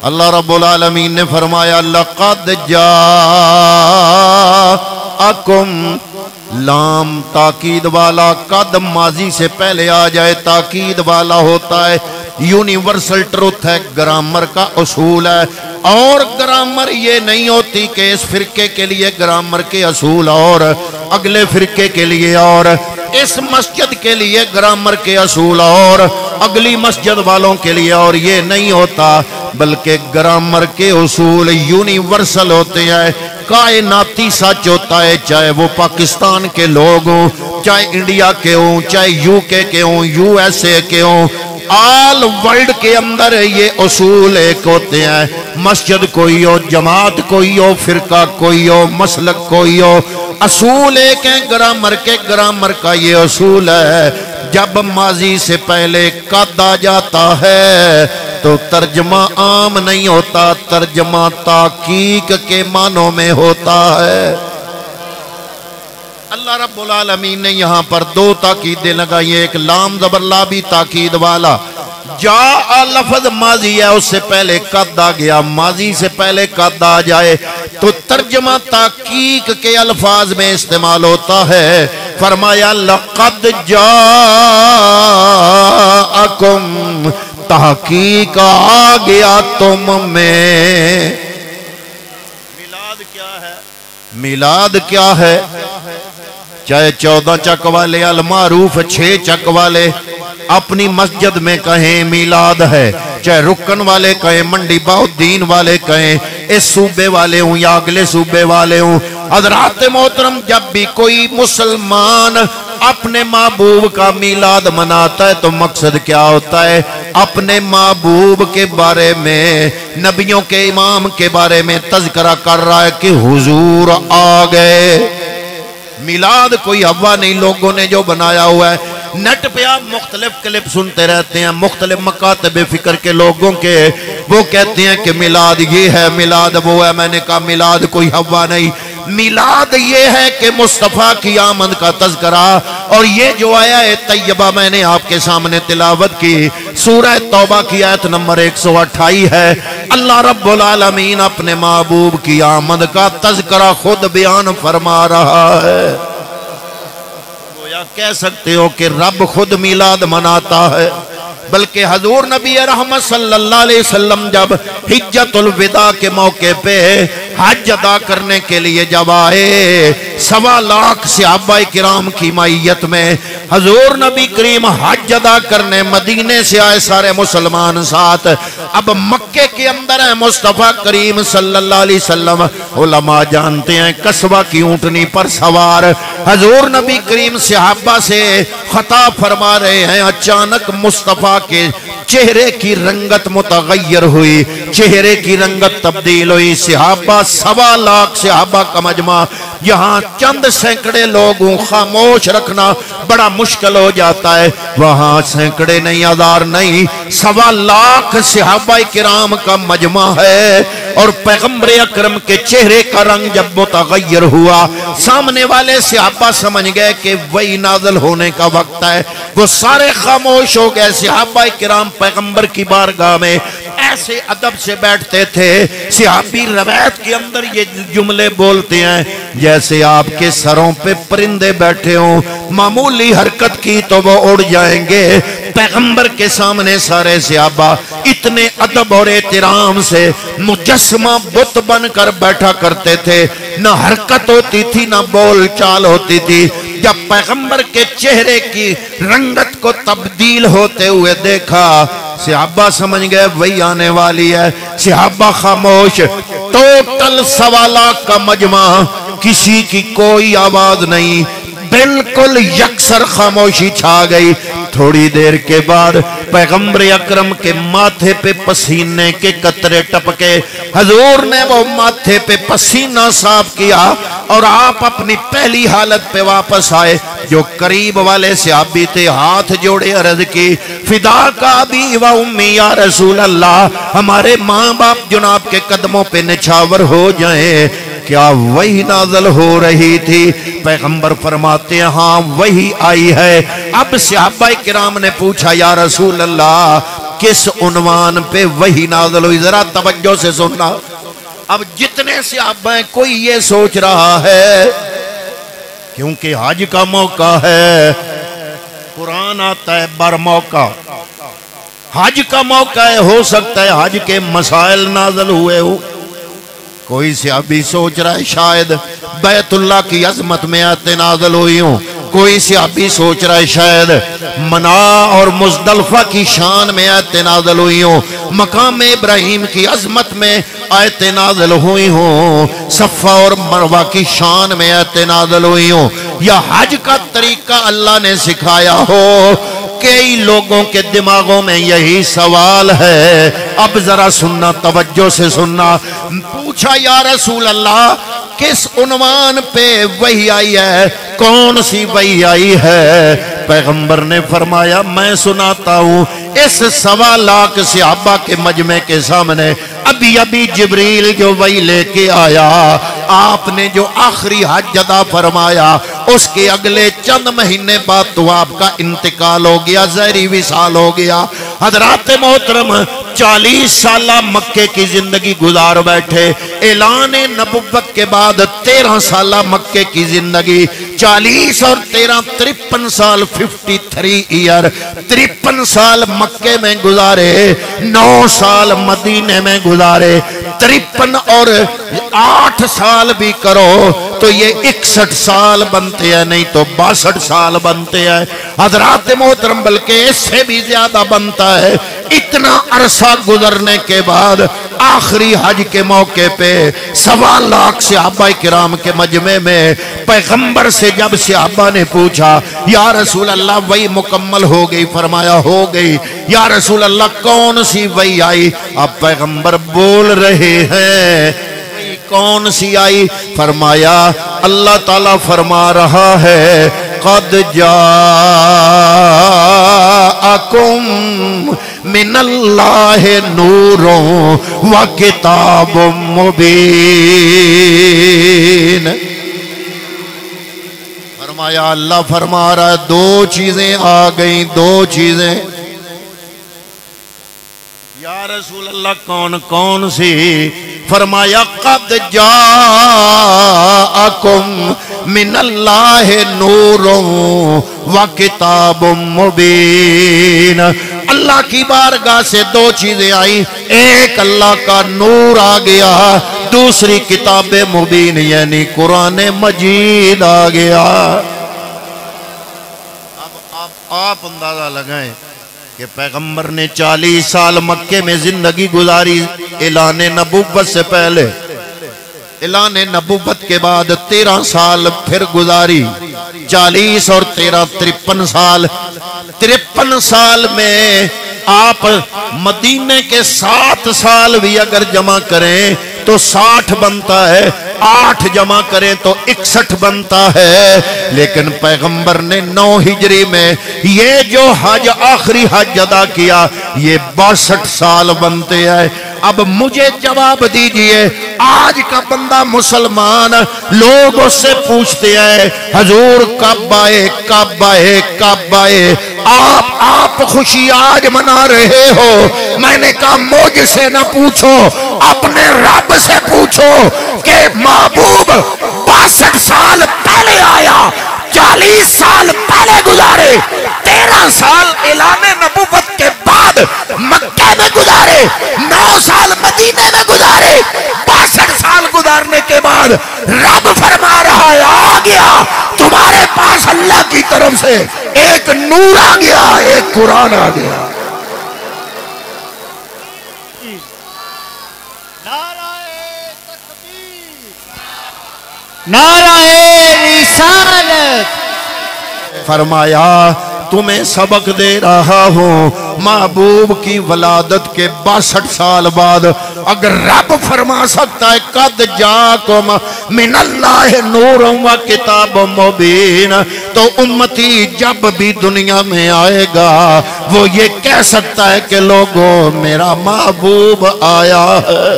اللہ رب العالمین نے فرمایا لقد جاءکم، لام تاکید والا، قد ماضی سے پہلے آ جائے تاکید والا ہوتا ہے، یونیورسل ٹروتھ ہے، گرامر کا اصول ہے۔ اور گرامر یہ نہیں ہوتی کہ اس فرقے کے لیے گرامر کے اصول اور اگلے فرقے کے لیے اور اس مسجد کے لیے گرامر کے اصول اور اگلی مسجد والوں کے لیے اور، یہ نہیں ہوتا، بلکہ گرامر کے اصول یونیورسل ہوتے ہیں، کائناتی سچ ہوتا ہے، چاہے وہ پاکستان کے لوگ ہوں، چاہے انڈیا کے ہوں، چاہے یو کے ہوں، یو ایس اے کے ہوں، آل ورلڈ کے اندر یہ اصول ایک ہوتے ہیں۔ مسجد کوئی ہو، جماعت کوئی ہو، فرقہ کوئی ہو، مسلک کوئی ہو، اصول ایک ہیں گرامر کے۔ گرامر کا یہ اصول ہے جب ماضی سے پہلے قد آ جاتا ہے تو ترجمہ عام نہیں ہوتا، ترجمہ تحقیق کے معنوں میں ہوتا ہے۔ اللہ رب العالمین نے یہاں پر دو تاکیدیں لگائی، ایک لام زبر لا بھی تاکید والا، جاء لفظ ماضی ہے، اس سے پہلے قد آ گیا، ماضی سے پہلے قد آ جائے تو ترجمہ تحقیق کے الفاظ میں استعمال ہوتا ہے۔ فرمایا لقد جاءکم، تحقیق آ گیا تم میں۔ میلاد کیا ہے؟ میلاد کیا ہے؟ چاہے 14 چک والے المعروف 6 چک والے اپنی مسجد میں کہیں میلاد ہے، چاہے رکن والے کہیں، منڈی بہالدین والے کہیں، اس صوبے والے ہوں یا اگلے صوبے والے ہوں۔ حضرات محترم، جب بھی کوئی مسلمان اپنے محبوب کا میلاد مناتا ہے تو مقصد کیا ہوتا ہے؟ اپنے محبوب کے بارے میں، نبیوں کے امام کے بارے میں تذکرہ کر رہا ہے کہ حضور آ گئے۔ میلاد کوئی ہوا نہیں لوگوں نے جو بنایا ہوا ہے۔ نیٹ پہ آپ مختلف کلپ سنتے رہتے ہیں مختلف مکاتب فکر کے لوگوں کے، وہ کہتے ہیں کہ میلاد یہ ہے، میلاد وہ ہے۔ میں نے کہا میلاد کوئی ہوا نہیں، میلاد یہ ہے کہ مصطفیٰ کی آمد کا تذکرہ۔ اور یہ جو آیا ہے طیبہ میں نے آپ کے سامنے تلاوت کی، سورہ توبہ کی آیت نمبر 128 ہے۔ اللہ رب العالمین اپنے محبوب کی آمد کا تذکرہ خود بیان فرما رہا ہے۔ گویا کہہ سکتے ہو کہ رب خود میلاد مناتا ہے۔ بلکہ حضور نبی رحمت صلی اللہ علیہ وسلم جب حجت الوداع کے موقع پہ حج ادا کرنے کے لیے جب آئے، 1.25 لاکھ صحابہ کرام کی معیت میں حضور نبی کریم حج ادا کرنے مدینے سے آئے، سارے مسلمان ساتھ۔ اب مکے کے اندر ہے مصطفیٰ کریم صلی اللہ علیہ وسلم، علماء جانتے ہیں قصبہ کی اونٹنی پر سوار حضور نبی کریم صحابہ سے خطاب فرما رہے ہیں۔ اچانک مصطفیٰ کے چہرے کی رنگت متغیر ہوئی، چہرے کی رنگت تبدیل ہوئی۔ صحابہ 1.25 لاکھ صحابہ کا مجمع، یہاں چند سینکڑے لوگوں خاموش رکھنا بڑا مشکل ہو جاتا ہے، وہاں سینکڑے نہیں، 1000 نہیں، 1.25 لاکھ صحابہ کرام کا مجمع ہے۔ اور پیغمبر اکرم کے چہرے کا رنگ جب متغیر ہوا، سامنے والے صحابہ سمجھ گئے کہ وہی نازل ہونے کا وقت ہے، وہ سارے خاموش ہو گئے۔ صحابہ کرام پیغمبر کی بارگاہ میں ایسے ادب سے بیٹھتے تھے، صحابی روایت کے اندر یہ جملے بولتے ہیں جیسے آپ کے سروں پہ پرندے بیٹھے ہوں، معمولی حرکت کی تو وہ اڑ جائیں گے۔ پیغمبر کے سامنے سارے صحابہ اتنے ادب اور احترام سے مجسمہ بت بن کر بیٹھا کرتے تھے، نہ حرکت ہوتی تھی نہ بول چال ہوتی تھی۔ جب پیغمبر کے چہرے کی رنگت کو تبدیل ہوتے ہوئے دیکھا، صحابہ سمجھ گئے وہی آنے والی ہے۔ صحابہ خاموش، ٹوٹل 1.25 لاکھ کا مجمع، کسی کی کوئی آواز نہیں، بالکل یکسر خاموشی چھا گئی۔ تھوڑی دیر کے بعد پیغمبر اکرم کے ماتھے پہ پسینے کے قطرے ٹپکے، حضور نے وہ ماتھے پہ پسینہ صاف کیا اور آپ اپنی پہلی حالت پہ واپس آئے۔ جو قریب والے صحابی تھے ہاتھ جوڑے عرض کی، فدا کا ابی و امی یا رسول اللہ، ہمارے ماں باپ جناب کے قدموں پہ نچھاور ہو جائیں۔ کیا وہی نازل ہو رہی تھی؟ پیغمبر فرماتے ہیں ہاں وہی آئی ہے۔ اب صحابہ کرام نے پوچھا یا رسول اللہ کس عنوان پہ وحی نازل ہوئی؟ ذرا توجہ سے سننا۔ اب جتنے صحابہ ہیں کوئی یہ سوچ رہا ہے کیونکہ حج کا موقع ہے، قرآن آتا ہے بر موقع، حج کا موقع ہے، ہو سکتا ہے حج کے مسائل نازل ہوئے ہو۔ کوئی صحابی سوچ رہا ہے شاید بیت اللہ کی عظمت میں آتے نازل ہوئی ہوں، کوئی صحابی سوچ رہا ہے شاید منا اور مزدلفہ کی شان میں آیتیں نازل ہوئی ہوں، مقام ابراہیم کی عظمت میں آیتیں نازل ہوئی ہوں، صفا اور مروہ کی شان میں آیتیں نازل ہوئی ہوں، یا حج کا طریقہ اللہ نے سکھایا ہو۔ کئی لوگوں کے دماغوں میں یہی سوال ہے، اب ذرا سننا، توجہ سے سننا۔ پوچھا یا رسول اللہ کس عنوان پہ وحی آئی ہے، کون سی وحی آئی ہے؟ پیغمبر نے فرمایا میں سناتا ہوں۔ اس 1.25 لاکھ صحابہ کے مجمع کے سامنے ابھی جبریل جو وحی لے کے آیا، آپ نے جو آخری حج ادا فرمایا اس کے اگلے چند مہینے بعد تو آپ کا انتقال ہو گیا، زہری وصال ہو گیا۔ حضرات محترم 40 سالہ مکے کی زندگی گزار بیٹھے، اعلان نبوت کے بعد 13 سالہ مکے کی زندگی، 40 اور 13 53 سال، 53 ایئر، 53 سال مکے میں گزارے، 9 سال مدینے میں گزارے، 53 اور 8 سال بھی کرو تو یہ 61 سال بنتے ہیں، نہیں تو 62 سال بنتے ہیں حضرات محترم، بلکہ اس سے بھی زیادہ بنتا ہے۔ اتنا عرصہ گزرنے کے بعد آخری حج کے موقع پہ 1.25 لاکھ صحابہ کرام کے مجمع میں پیغمبر سے جب صحابہ نے پوچھا یا رسول اللہ وحی مکمل ہو گئی؟ فرمایا ہو گئی۔ یا رسول اللہ کون سی وحی آئی؟ اب پیغمبر بول رہے ہیں کون سی آئی؟ فرمایا اللہ تعالیٰ فرما رہا ہے قد جاءکم من اللہ نور و کتاب مبین۔ فرمایا اللہ فرما رہا ہے 2 چیزیں آ گئیں، 2 چیزیں۔ یا رسول اللہ کون سی؟ فرمایا قد جاءکم من اللہ نور و کتاب مبین۔ اللہ کی بارگاہ سے 2 چیزیں آئیں، ایک اللہ کا نور آ گیا، دوسری کتاب مبین یعنی قرآن مجید آ گیا۔ اب آپ اندازہ لگائیں کہ پیغمبر نے 40 سال مکے میں زندگی گزاری اعلان نبوت سے پہلے، اعلان نبوت کے بعد 13 سال پھر گزاری، 40 اور 13 53 سال۔ 53 سال میں آپ مدینے کے 7 سال بھی اگر جمع کریں تو 60 بنتا ہے، 8 جمع کریں تو 61 بنتا ہے، لیکن پیغمبر نے 9 ہجری میں یہ جو حج آخری حج ادا کیا یہ 62 سال بنتے ہیں۔ اب مجھے جواب دیجئے، آج کا بندہ مسلمان لوگ اس سے پوچھتے ہیں حضور کب آئے کب آئے کب آئے؟ آپ خوشی آج منا رہے ہو، میں نے کہا مجھ سے نہ پوچھو، اپنے رب سے پوچھو کہ محبوب 62 سال پہلے آیا، 40 سال پہلے گزارے، 13 سال اعلان نبوت کے بعد مکہ میں گزارے، 9 سال مدینے میں گزارے، 62 سال گزارنے کے بعد رب فرما رہا ہے آ گیا تمہارے پاس اللہ کی طرف سے ایک نور آ گیا، ایک قرآن آ گیا۔ نعرہ رسالت۔ فرمایا تمہیں سبق دے رہا ہوں، محبوب کی ولادت کے 62 سال بعد اگر رب فرما سکتا ہے قد جاکم من اللہ نور و کتاب مبین، تو امتی جب بھی دنیا میں آئے گا وہ یہ کہہ سکتا ہے کہ لوگوں میرا محبوب آیا ہے۔